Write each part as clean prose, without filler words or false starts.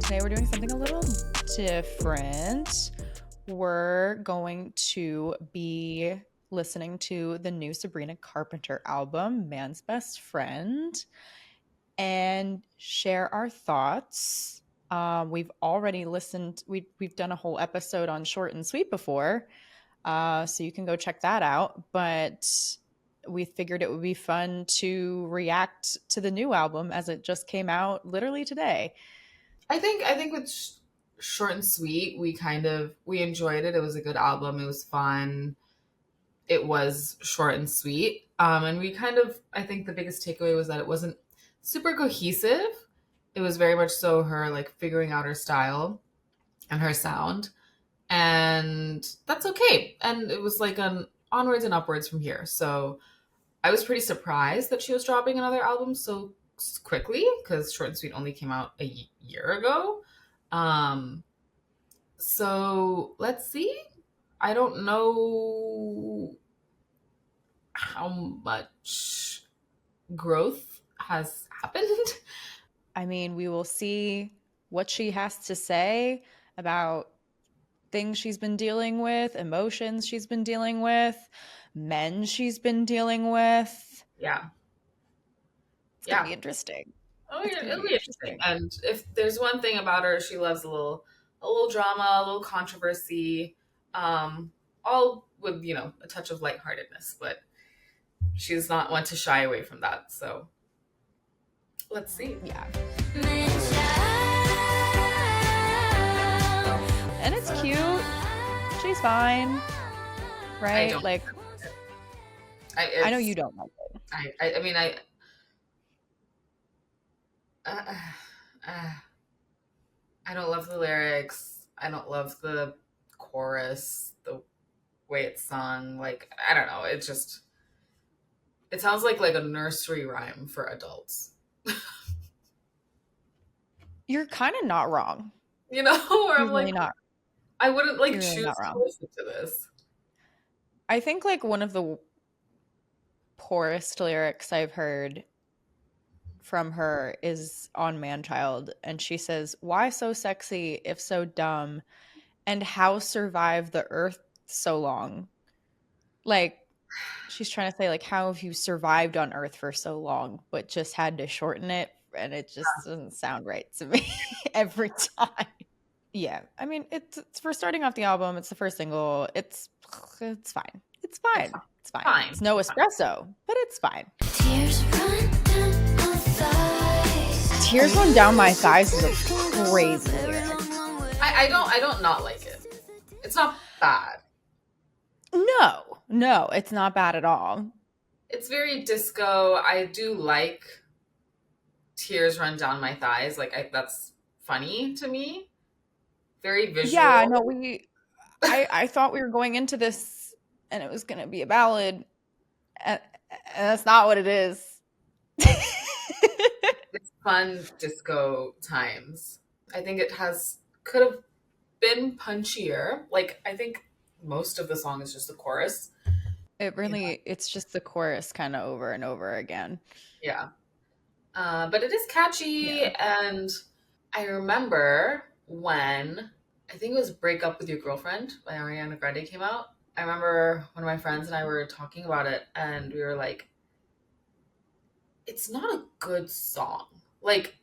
Today we're doing something a little different. We're going to be listening to the new Sabrina Carpenter album, Man's Best Friend, and share our thoughts. We've already listened, we've done a whole episode on Short and Sweet before, so you can go check that out. But we figured it would be fun to react to the new album as it just came out literally today. I think with Short and Sweet, we enjoyed it. It was a good album. It was fun. It was short and sweet. And I think the biggest takeaway was that it wasn't super cohesive. It was very much so her like figuring out her style and her sound. And that's okay. And it was like an onwards and upwards from here. So I was pretty surprised that she was dropping another album so quickly because Short and Sweet only came out a year ago. Um, so let's see. I don't know how much growth has happened. I mean, we will see what she has to say about things she's been dealing with, emotions she's been dealing with, men she's been dealing with. Yeah. It's going to Yeah. be interesting. Oh, It's yeah, going to it'll be be interesting. interesting. And if there's one thing about her, she loves a little drama, a little controversy, um, all with a touch of lightheartedness. But she's not one to shy away from that. So let's see. Yeah. And it's cute. She's fine, I right? don't. Like, I know you don't like it. I mean, uh, uh, I don't love the lyrics. I don't love the chorus, the way it's sung. Like, I don't know. It sounds like a nursery rhyme for adults. You're kind of not wrong. Where I'm You're like, really not. I wouldn't like You're really not choose to wrong. listen to this. I think like one of the poorest lyrics I've heard from her is on Manchild, and she says, "Why so sexy if so dumb, and how survive the earth so long?" Like she's trying to say like how have you survived on earth for so long, but just had to shorten it, and it just doesn't sound right to me every time. Yeah, I mean it's for starting off the album. It's the first single. It's fine. It's It's fine. fine. It's fine. Fine. It's no It's fine. espresso, but it's fine. Tears run down my thighs. Tears run down my thighs is a crazy lyric. I don't not like it. It's not bad. No, it's not bad at all. It's very disco. I do like tears run down my thighs. That's funny to me. Very Yeah, visual. no, I thought we were going into this and it was gonna be a ballad, and, and that's not what it is. It's fun disco times. I think could have been punchier. Like I think most of the song is just the chorus. You know, It's just the chorus kind of over and over again. yeah. But it is catchy, Yeah. and I remember when I think it was "Break Up with Your Girlfriend" by Ariana Grande came out. I remember one of my friends and I were talking about it, and we were like, "It's not a good song. Like,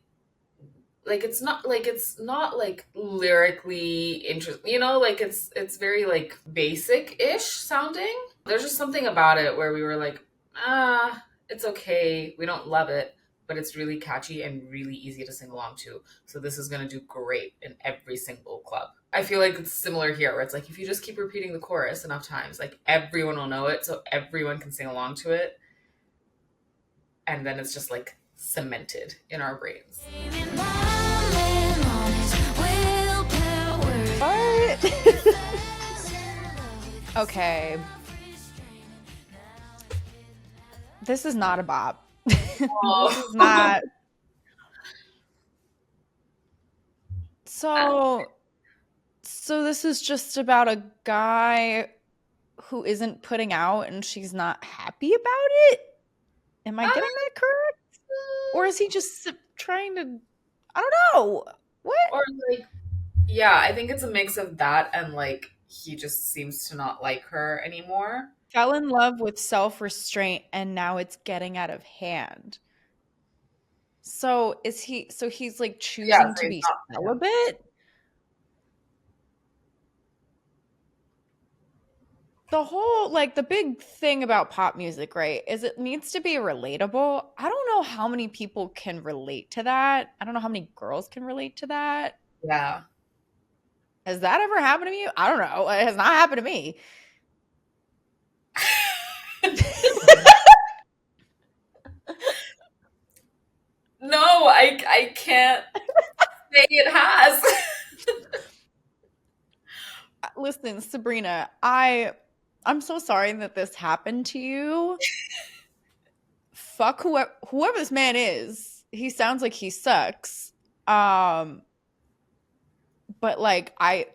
it's not like lyrically interesting. Like it's very like basic-ish sounding. There's just something about it where we were like, it's okay. We don't love it, but it's really catchy and really easy to sing along to. So this is gonna do great in every single club. I feel like it's similar here, where it's like if you just keep repeating the chorus enough times, like everyone will know it, so everyone can sing along to it, and then it's just like cemented in our brains. What? Okay, this is not a bop. This is Oh. not. So, so this is just about a guy who isn't putting out and she's not happy about it? Am I getting that correct? Or is he just trying to, I don't know. What? Or like, yeah, I think it's a mix of that and like he just seems to not like her anymore. Fell in love with self-restraint and now it's getting out of hand. So is he so he's like Yeah, choosing so to he's be not for him. celibate? The whole like the big thing about pop music, right, is it needs to be relatable. I don't know how many people can relate to that. I don't know how many girls can relate to that. Yeah. Has that ever happened to you? I don't know. It has not happened to me. No, I can't say it has. Listen, Sabrina, I'm so sorry that this happened to you. Fuck whoever this man is. He sounds like he sucks. Um, but like I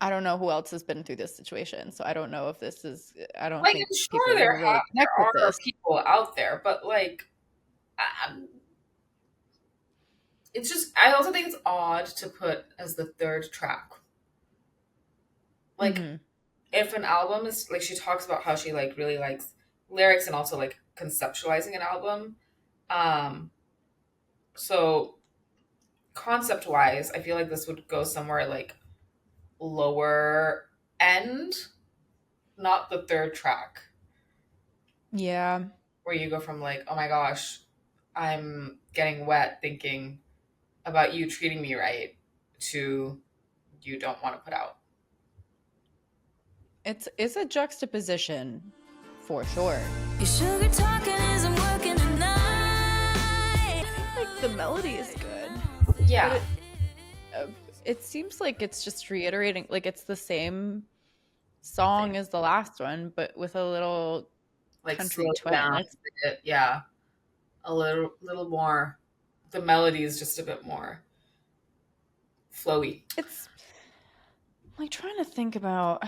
I don't know who else has been through this situation, so I don't know if this is. I don't Like think I'm people sure are gonna really connect there with are this. people out there, but like it's just I also think it's odd to put as the third track. Like Hmm. if an album is like she talks about how she like really likes lyrics and also like conceptualizing an album. Um so concept wise, I feel like this would go somewhere like lower end, not the third track, Yeah, where you go from like, oh my gosh, I'm getting wet thinking about you treating me right to you don't want to put out. it's a juxtaposition for sure. Your sugar talking isn't working tonight. I think like the melody is good, but Yeah, uh, it seems like it's just reiterating like it's the same song same. as the last one, but with a little Like slow country it twin. down It's a bit. Yeah, a little more. The melody is just a bit more flowy. it's I'm like trying to think about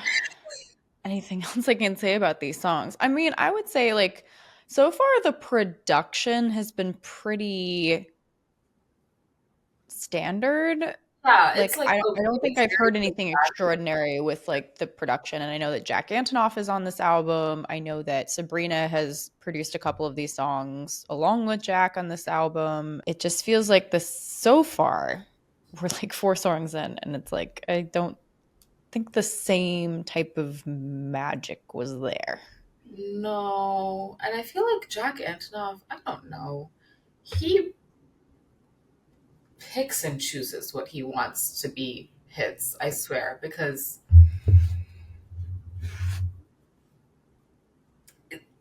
anything else I can say about these songs. I mean, I would say like so far the production has been pretty standard. Yeah, it's Like like I okay. don't think It's I've very heard anything good. extraordinary with like the production. And I know that Jack Antonoff is on this album. I know that Sabrina has produced a couple of these songs along with Jack on this album. It just feels like this so far. We're like four songs in, and it's like I don't think the same type of magic was there. No, and I feel like Jack Antonoff. I don't know. He picks and chooses what he wants to be hits. I swear, because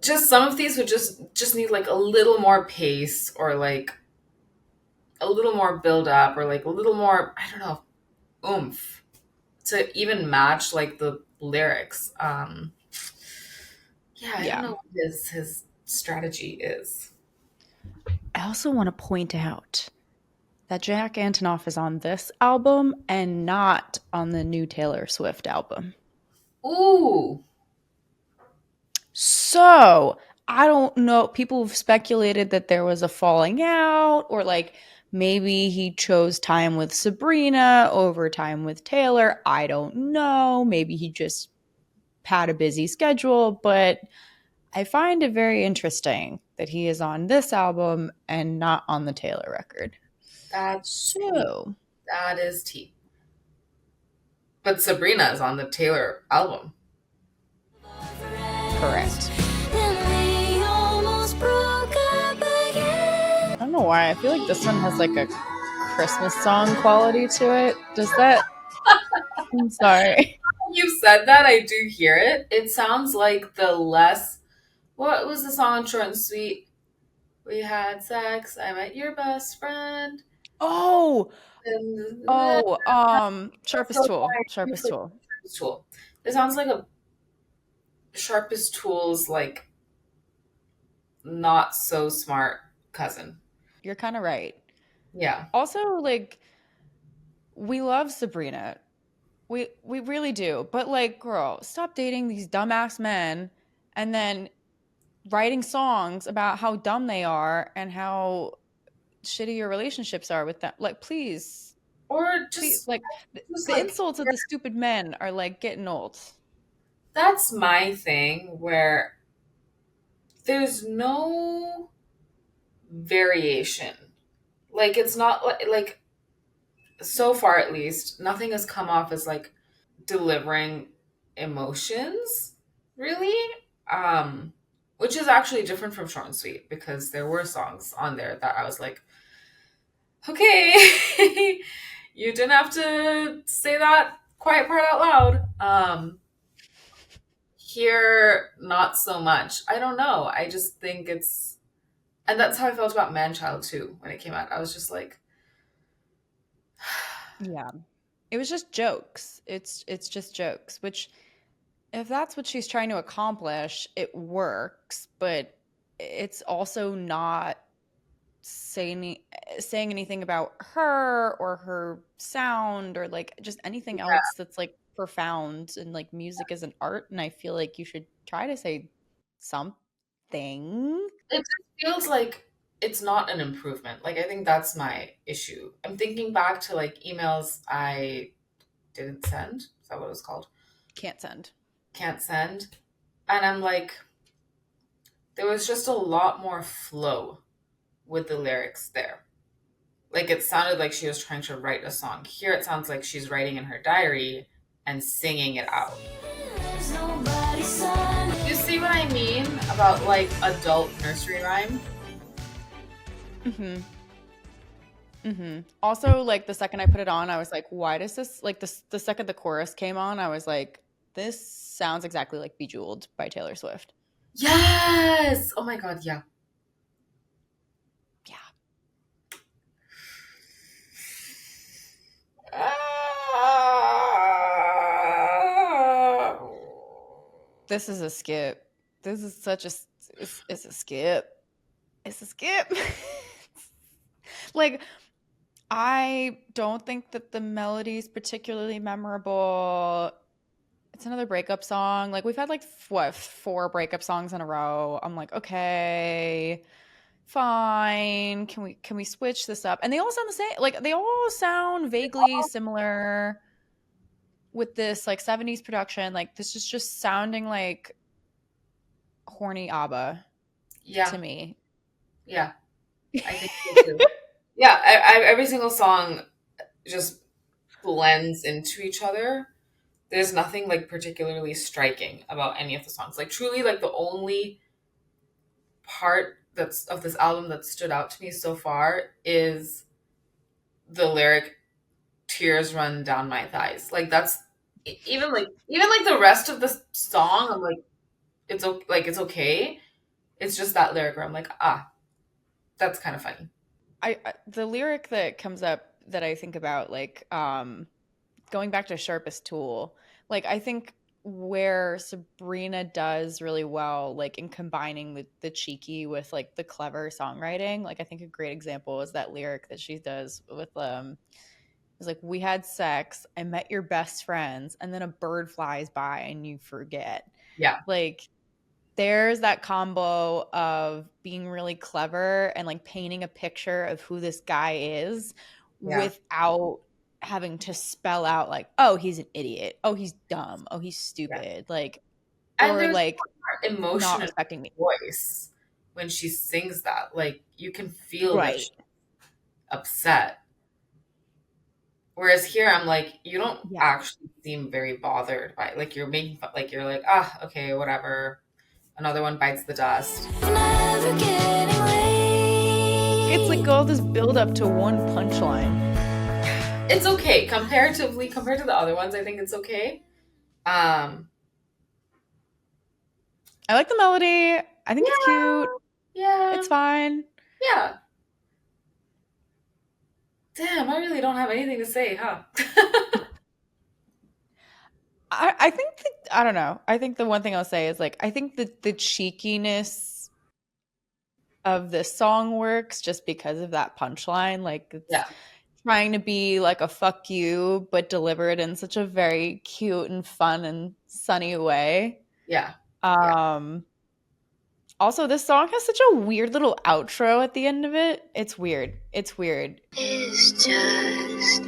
just some of these would just need like a little more pace or like a little more build up or like a little more I don't know oomph to even match like the lyrics. Yeah, I don't Yeah. know what his strategy is. I also want to point out that Jack Antonoff is on this album and not on the new Taylor Swift album. Ooh, So I don't know. People have speculated that there was a falling out, or like maybe he chose time with Sabrina over time with Taylor. I don't know. Maybe he just had a busy schedule, but I find it very interesting that he is on this album and not on the Taylor record. that's tea. So, That is tea. But Sabrina is on the Taylor album. correct. Then we almost broke up again. I don't know why. I feel like this one has like a Christmas song quality to it. Does that? I'm sorry. You said that, I do hear it. It sounds like the less. What was the song Short and Sweet? We had sex. I met your best friend. Oh, And oh, that's sharpest so tool, fine. sharpest tool. Sharpest tool. It sounds like a sharpest tool's like not so smart cousin. You're kind of right. Yeah. Also, like we love Sabrina. We really do. But like, girl, stop dating these dumbass men and then writing songs about how dumb they are and how shitty your relationships are with them. Like, Or please, just like just the like insults of the stupid men are like getting old. that's my thing where there's no variation. Like it's not like so far at least nothing has come off as like delivering emotions really, um which is actually different from short and sweet because there were songs on there that I was like, okay, you didn't have to say that quiet part out loud. Here not so much. I don't know, I just think it's, and that's how I felt about Manchild too when it came out. I was just like, Yeah. It was just jokes. It's just jokes, which if that's what she's trying to accomplish, it works, but it's also not saying saying anything about her or her sound or like just anything yeah, else that's like profound, and like music is an art, and I feel like you should try to say something. it just feels like it's not an improvement. Like I think that's my issue. I'm thinking back to like emails I didn't send. Is that what it was called? Can't send. Can't send. And I'm like, there was just a lot more flow with the lyrics there. Like it sounded like she was trying to write a song. Here it sounds like she's writing in her diary and singing it out. You see what I mean about like adult nursery rhyme? Mm-hmm. Mm-hmm. Also, like the second I put it on, I was like, why does this like the second the chorus came on, I was like, this sounds exactly like Bejeweled by Taylor Swift. Yes. Oh my god, yeah. Yeah. Ah. This is a skip. This is such a it's a skip. It's a skip. Like, I don't think that the melody is particularly memorable. It's another breakup song. Like we've had like what, four breakup songs in a row. I'm like, okay, fine. Can we switch this up? And they all sound the same. Like they all sound vaguely similar with this like 70s production. Like this is just sounding like horny ABBA to Yeah, me. yeah. I think so too. Yeah, every single song just blends into each other. There's nothing like particularly striking about any of the songs. Like truly, like the only part that's of this album that stood out to me so far is the lyric "Tears run down my thighs." Like that's even like the rest of the song. I'm like like it's okay. It's just that lyric where I'm like, ah, that's kind of funny. I the lyric that comes up that I think about, like going back to Sharpest Tool, like I think where Sabrina does really well, like in combining the cheeky with like the clever songwriting, like I think a great example is that lyric that she does with it's like, we had sex, I met your best friends, and then a bird flies by and you forget. Yeah, Like there's that combo of being really clever and like painting a picture of who this guy is yeah. without having to spell out like, oh, he's an idiot, oh, he's dumb, oh, he's Yeah. stupid, like, And or there's like more not emotion in respecting me. her voice when she sings that. Like you can feel that Right. she's upset. Whereas here, I'm like, you don't Yeah. actually seem very bothered by it. Like you're making like you're like, ah, okay, whatever. Another one bites the dust. It's like all this build up to one punchline. It's okay comparatively compared to the other ones. I think it's okay. Um, I like the melody. I think it's yeah, cute. yeah, It's fine. yeah. Damn, I really don't have anything to say, huh? I think that, I don't know. I think the one thing I'll say is like, I think that the cheekiness of this song works just because of that punchline. Like it's Yeah, trying to be like a fuck you, but delivered in such a very cute and fun and sunny way. yeah, yeah. Um Also, this song has such a weird little outro at the end of it. It's weird. It's weird. It's just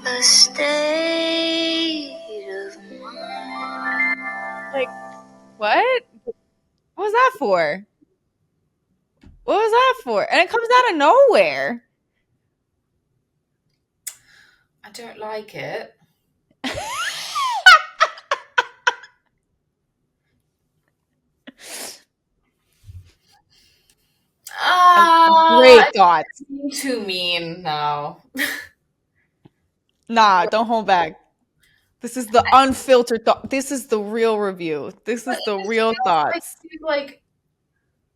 a state of mind. Like, what? What was that for? What was that for? And it comes out of nowhere. I don't like it. Great Ah, thoughts. I'm too mean now. Nah, don't hold back. This is the unfiltered thought. This is the real review. This But is it the just real feels like thoughts. he's like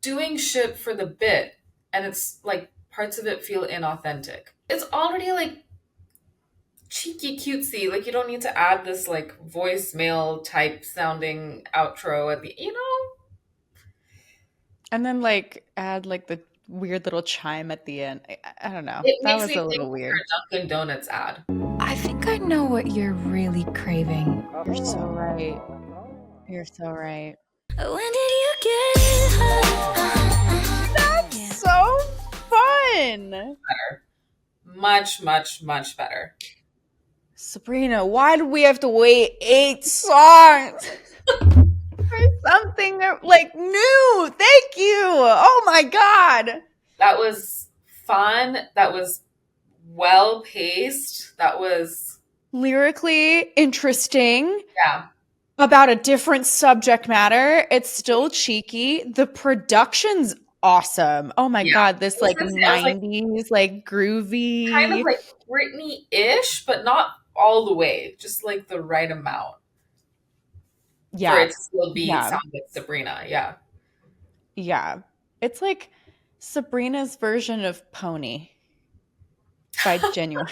doing shit for the bit, and it's like parts of it feel inauthentic. It's already like cheeky cutesy. Like you don't need to add this like voicemail type sounding outro at the, you know? And then like add like the weird little chime at the end. I don't know. It That makes was me a think little of weird. your Dunkin' Donuts ad. I think I know what you're really craving. You're so right. You're so right. When did you get home? So fun. Better. Much, much, much better. Sabrina, why do we have to wait 8 songs for something like new? Thank you. Oh my God. That was fun. That was well paced. That was, Lyrically interesting, yeah. about a different subject matter. It's still cheeky. The production's awesome. Oh my Yeah. God. This like I was like 90s, like kind of groovy. like Britney-ish, but not all the way. Just like the right amount for Yeah. it to still be Yeah. sound like Sabrina. Yeah. Yeah. It's like Sabrina's version of Pony by Genuine.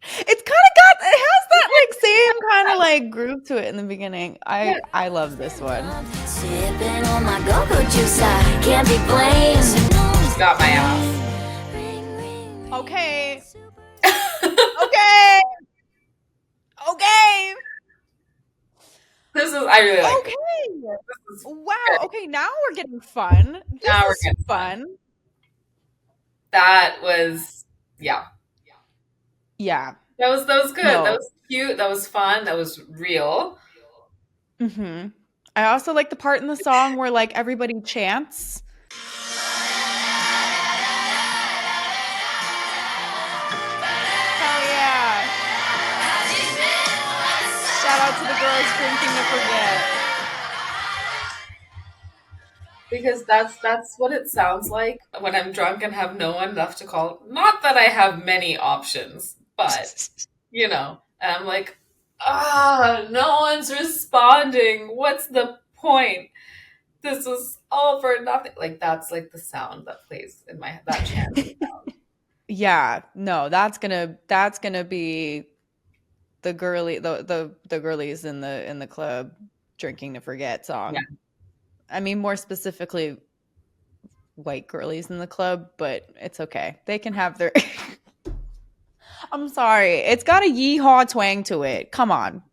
It's kind of got, it has that like same kind of like groove to it in the beginning. I love this one. Sipping on my go-go juice, I can't be blamed. She's got my ass. Okay. Okay. Okay. I really like Okay. this. Wow. Okay, now we're getting fun. This Now we're is getting fun. That was, yeah. Yeah. That was good. No. That was cute. That was fun. That was real. Mm-hmm. I also like the part in the song where like everybody chants. Hell yeah. Shout out to the girls drinking to forget. Because that's what it sounds like when I'm drunk and have no one left to call. Not that I have many options, but you know, and I'm like, no one's responding. What's the point? This was all for nothing. Like that's like the sound that plays in my that chant. Yeah, no, that's gonna be the girlies in the club drinking to forget song. Yeah. I mean, more specifically, white girlies in the club, but it's okay. They can have their. I'm sorry, it's got a yeehaw twang to it. Come on,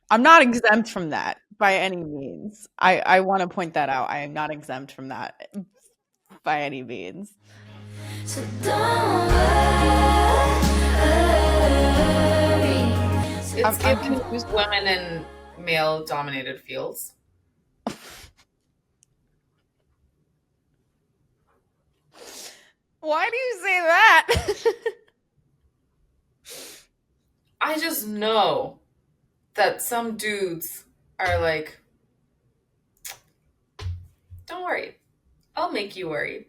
I'm not exempt from that by any means. I want to point that out. I am not exempt from that by any means. So don't worry. It's I'm giving confused. women in male-dominated fields. Why do you say that? I just know that some dudes are like, don't worry, I'll make you worried.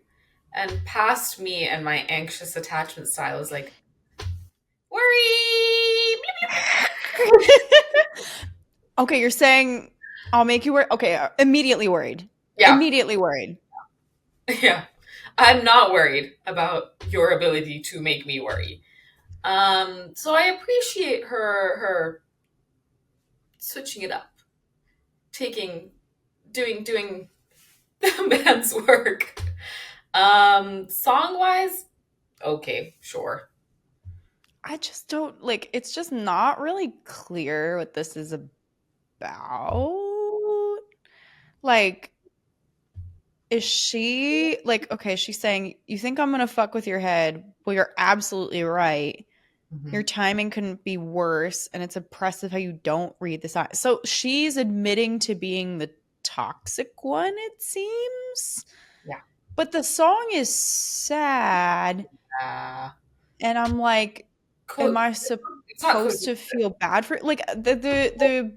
And past me and my anxious attachment style is like, worry. Okay, you're saying I'll make you worry. Okay, immediately worried. Yeah. Immediately worried. Yeah. I'm not worried about your ability to make me worry. So I appreciate her switching it up, doing the man's work. Song wise, okay, sure. I just don't like, it's just not really clear what this is about. Like, is she like, okay, she's saying, you think I'm gonna fuck with your head? Well, you're absolutely right. Your timing couldn't be worse, and it's impressive how you don't read the signs. So she's admitting to being the toxic one, it seems. Yeah. But the song is sad, and I'm like, am I It's not supposed to feel bad for like the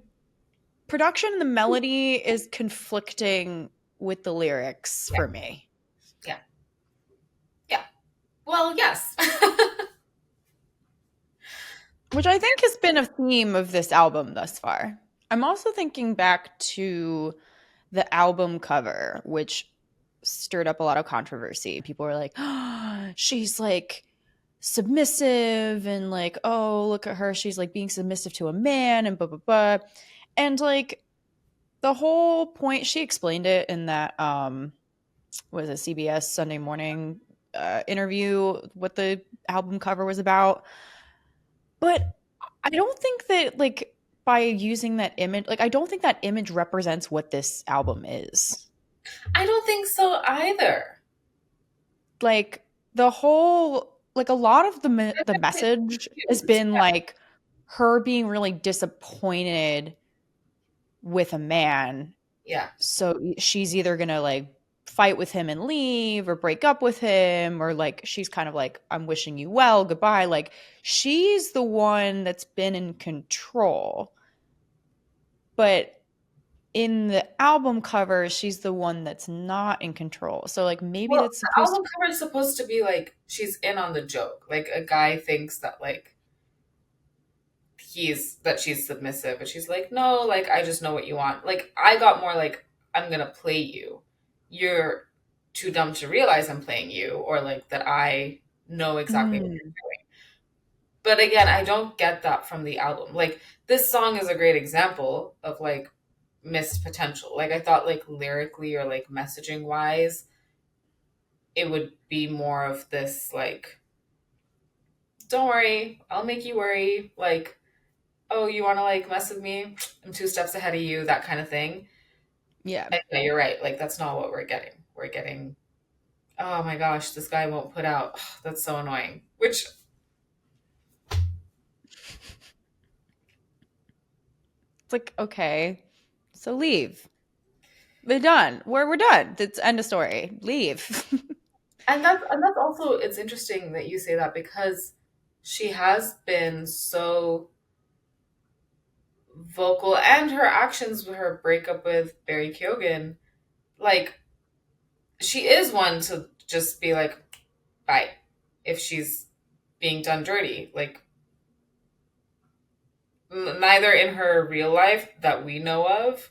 production and the melody is conflicting with the lyrics for me. Yeah. Yeah. Well, yes. Which I think has been a theme of this album thus far. I'm also thinking back to the album cover, which stirred up a lot of controversy. People were like, oh, she's like submissive and like, oh, look at her. She's like being submissive to a man and blah, blah, blah. And like the whole point, she explained it in that, was a CBS Sunday Morning interview, what the album cover was about. But I don't think that like by using that image, like I don't think that image represents what this album is. I don't think so either. Like the whole, like a lot of the message has been like her being really disappointed with a man. Yeah. So she's either gonna like fight with him and leave or break up with him, or like she's kind of like, I'm wishing you well, goodbye. Like she's the one that's been in control. But in the album cover, she's the one that's not in control. So like maybe that's the supposed album cover is supposed to be like she's in on the joke. Like a guy thinks that like she's submissive, and she's like, no, like I just know what you want. Like I got more like, I'm gonna play you. You're too dumb to realize I'm playing you, or like that I know exactly what you're doing. But again, I don't get that from the album. Like this song is a great example of like missed potential. Like I thought like lyrically or like messaging wise, it would be more of this like, don't worry, I'll make you worry. Like, oh, you want to like mess with me? I'm 2 steps ahead of you, that kind of thing. Yeah. And yeah, you're right. Like that's not what we're getting. We're getting, oh my gosh, this guy won't put out. Oh, that's so annoying. Which It's like, okay, so leave. We're done. We're done. It's end of story. Leave. and that's also, it's interesting that you say that, because she has been so vocal, and her actions with her breakup with Barry Keoghan, like she is one to just be like, bye, if she's being done dirty. Like neither in her real life that we know of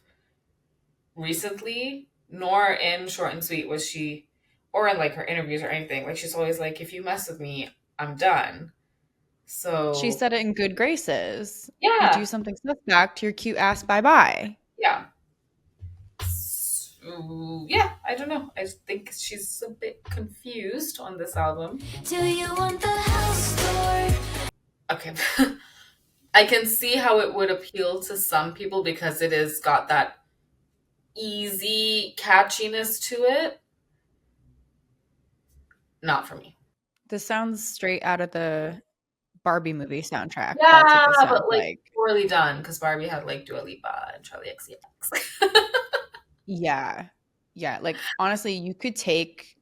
recently, nor in Short and Sweet was she, or in like her interviews or anything. Like she's always like, if you mess with me, I'm done. So She said it in Good Graces. You yeah, do something suspect, your cute ass bye-bye. yeah. So, yeah, I don't know. I think she's a bit confused on this album. Do you want the house tour? Okay. I can see how it would appeal to some people because it has got that easy catchiness to it. Not for me. This sounds straight out of the Barbie movie soundtrack. Yeah, That's what this sounds but like poorly done, because Barbie had like Dua Lipa and Charlie XCX. Yeah. Yeah. Like honestly, you could take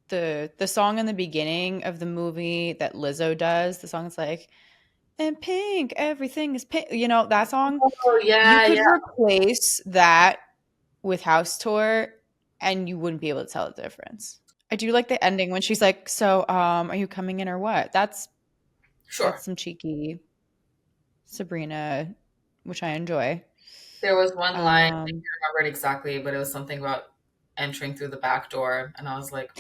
the song in the beginning of the movie that Lizzo does. The song is like, and pink, everything is pink. You know, that song? Oh yeah, You could yeah. replace that with House Tour and you wouldn't be able to tell the difference. I do like the ending when she's like, so are you coming in or what? That's Sure. some cheeky Sabrina, which I enjoy. There was one line, I can't remember it exactly, but it was something about entering through the back door, and I was like,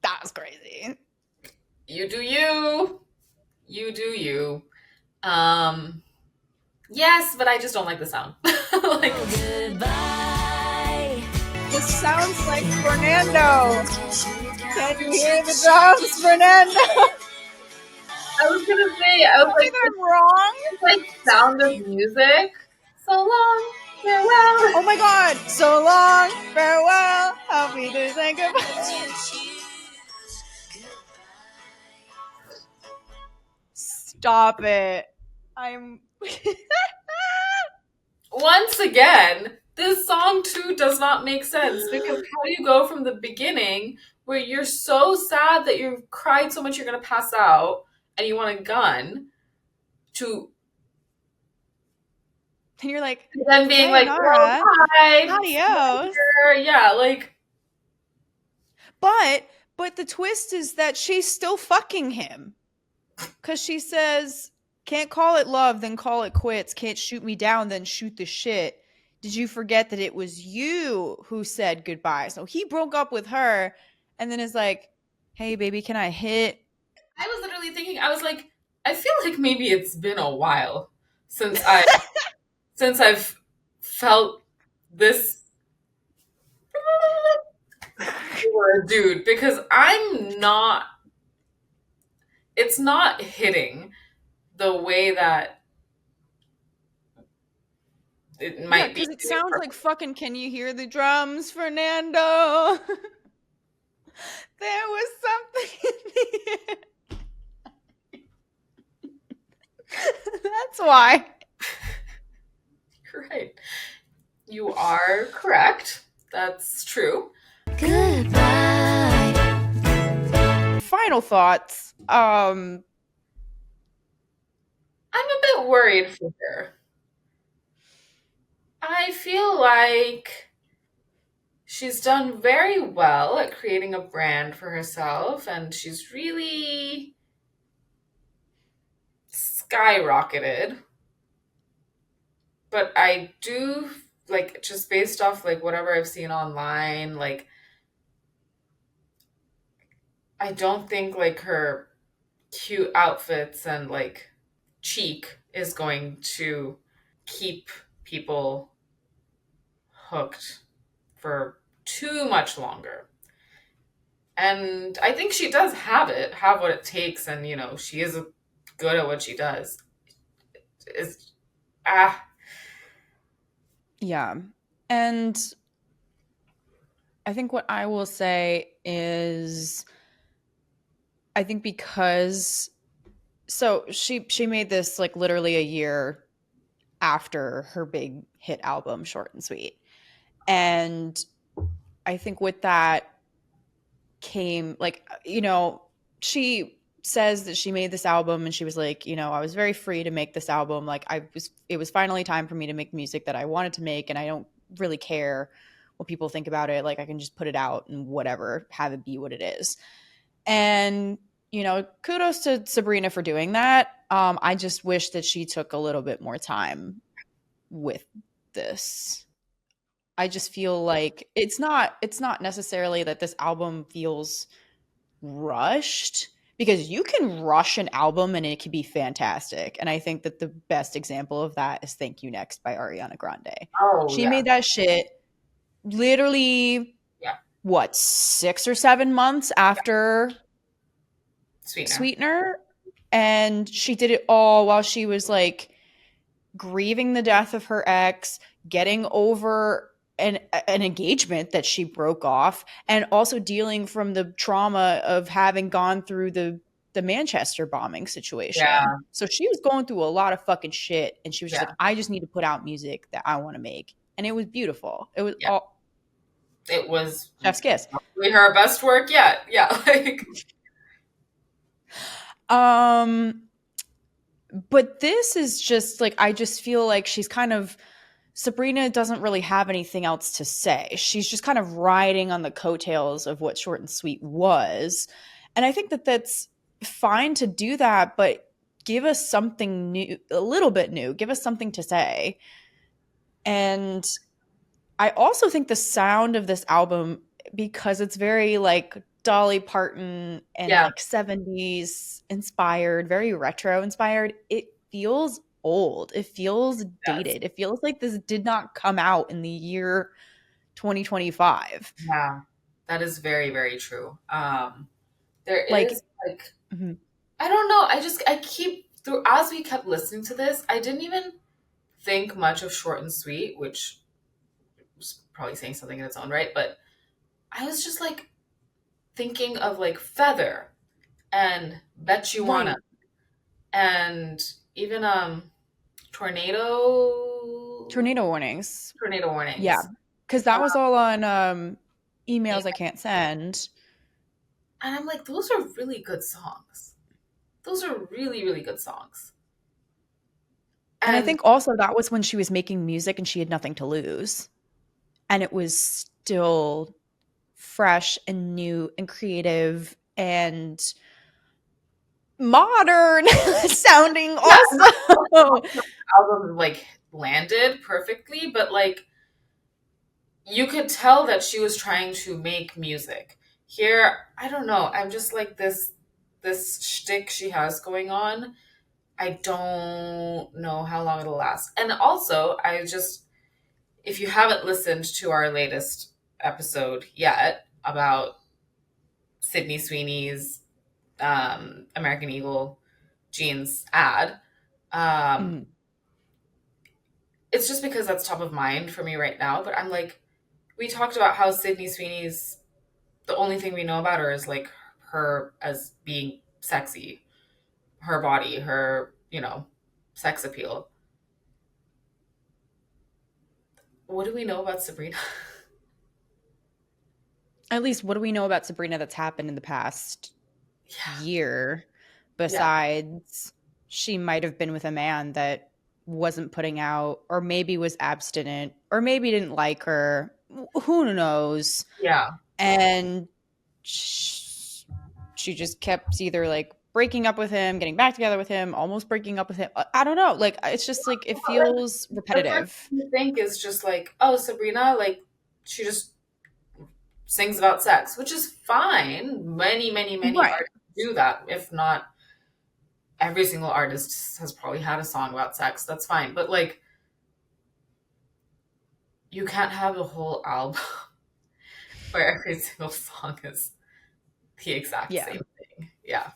that was crazy. you do you. You do you. Yes, but I just don't like the sound. Like, Goodbye. This sounds like Fernando. Can you hear the drums, Fernando? I was gonna say, I was like, I'm wrong. it's like Sound of Music. So long, farewell. Oh my god! So long, farewell, I'll be there saying goodbye. Stop it. I'm Once again, this song too does not make sense because how do you go from the beginning where you're so sad that you've cried so much you're gonna pass out and you want a gun to and you're like, then being like, well, sayonara, bye, see you adios. later. Yeah, like But the twist is that she's still fucking him. Cause she says, can't call it love, then call it quits. Can't shoot me down, then shoot the shit. Did you forget that it was you who said goodbye? So he broke up with her and then is like, hey baby, can I hit? I was literally thinking, I was like, I feel like maybe it's been a while since I've felt this for a dude because it's not hitting the way that it Yeah, might be because it hitting sounds for like fucking can you hear the drums, Fernando? There was something in the air. That's why. You're right. You are correct. That's true. Goodbye. Final thoughts. I'm a bit worried for her. I feel like she's done very well at creating a brand for herself, and she's really skyrocketed. But I do like just based off like whatever I've seen online, like I don't think like her cute outfits and like cheek is going to keep people hooked for too much longer. And I think she does have what it takes, and she is good at what she does. Is ah Yeah. And I think what I will say is I think because so she made this like literally a year after her big hit album Short and Sweet. And I think with that came like she says that she made this album and she was like, I was very free to make this album. Like it was finally time for me to make music that I wanted to make and I don't really care what people think about it. Like I can just put it out and whatever, have it be what it is. And kudos to Sabrina for doing that. I just wish that she took a little bit more time with this. I just feel like it's not necessarily that this album feels rushed because you can rush an album and it can be fantastic. And I think that the best example of that is Thank You Next by Ariana Grande. oh She yeah, made that shit literally yeah, what 6 or 7 months after sweetener. Sweetener, and she did it all while she was like grieving the death of her ex, getting over an engagement that she broke off, and also dealing from the trauma of having gone through the Manchester bombing situation. Yeah, So she was going through a lot of fucking shit, and she was just yeah, like, I just need to put out music that I want to make, and it was beautiful. It was yeah. all It was chef's kiss. probably her best work yet. Yeah, like Um, but this is just like I just feel like she's kind of Sabrina doesn't really have anything else to say. She's just kind of riding on the coattails of what Short and Sweet was. And I think that that's fine to do that, but give us something new, a little bit new. Give us something to say. And I also think the sound of this album, because it's very like Dolly Parton and yeah, like 70s inspired, very retro inspired, it feels old. It feels yes, dated. It feels like this did not come out in the year 2025. yeah. That is very, very true. There Like, is like mhm. I don't know. I keep through as we kept listening to this, I didn't even think much of Short and Sweet, which was probably saying something in its own right, but I was just like thinking of like Feather and Bet You Wanna Right. and even Tornado Tornado warnings. Tornado Yeah. Warnings. Because that Uh, was all on emails I and can't send. I'm like, those are really good songs. Those are really, really good songs. And I And think also that was when she was making music and she had nothing to lose. And it was still fresh and new and creative and modern sounding yeah, also. the album like landed perfectly, but like you could tell that she was trying to make music. Here, I don't know. I'm just like this shtick she has going on. I don't know how long it'll last. And also, I just if you haven't listened to our latest episode yet about Sydney Sweeney's American Eagle jeans ad, um, Mhm. it's just because that's top of mind for me right now. But I'm like, we talked about how Sydney Sweeney's the only thing we know about her is like her as being sexy, her body, her, sex appeal. What do we know about Sabrina? At least what do we know about Sabrina that's happened in the past Yeah. year Yeah. besides she might have been with a man that wasn't putting out or maybe was abstinent or maybe didn't like her. Who knows? Yeah. And she just kept either like breaking up with him, getting back together with him, almost breaking up with him. I don't know. Like it's just like it feels The first repetitive. thing you think is just like, oh, Sabrina, like she just sings about sex, which is fine. Many, many, many Right. artists do that. If not every single artist has probably had a song about sex. That's fine. But like you can't have a whole album where every single song is the exact Yeah. same thing. Yeah.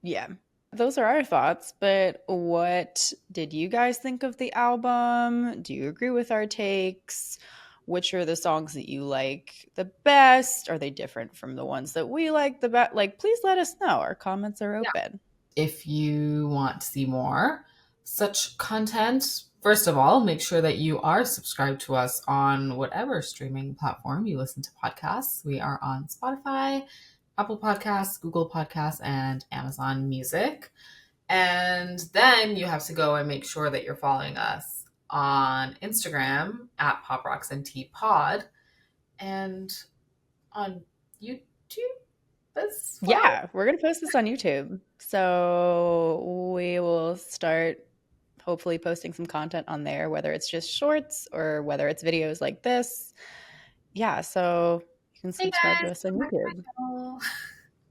Yeah. Those are our thoughts, but what did you guys think of the album? Do you agree with our takes? Which are the songs that you like the best? Are they different from the ones that we like the best? Like, please let us know. Our comments are open. If you want to see more such content, first of all, make sure that you are subscribed to us on whatever streaming platform you listen to podcasts. We are on Spotify, Apple Podcasts, Google Podcasts, and Amazon Music. And then you have to go and make sure that you're following us on Instagram at Pop Rocks and Tea Pod and on YouTube as well. Yeah, we're going to post this on YouTube. So we will start hopefully posting some content on there, whether it's just shorts or whether it's videos like this. Yeah, so you can Hey subscribe to guys, us on welcome back to YouTube.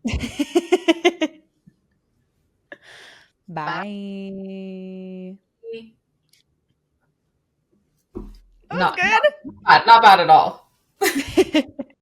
my channel. Bye. Bye. That Not bad, not bad at all. was good.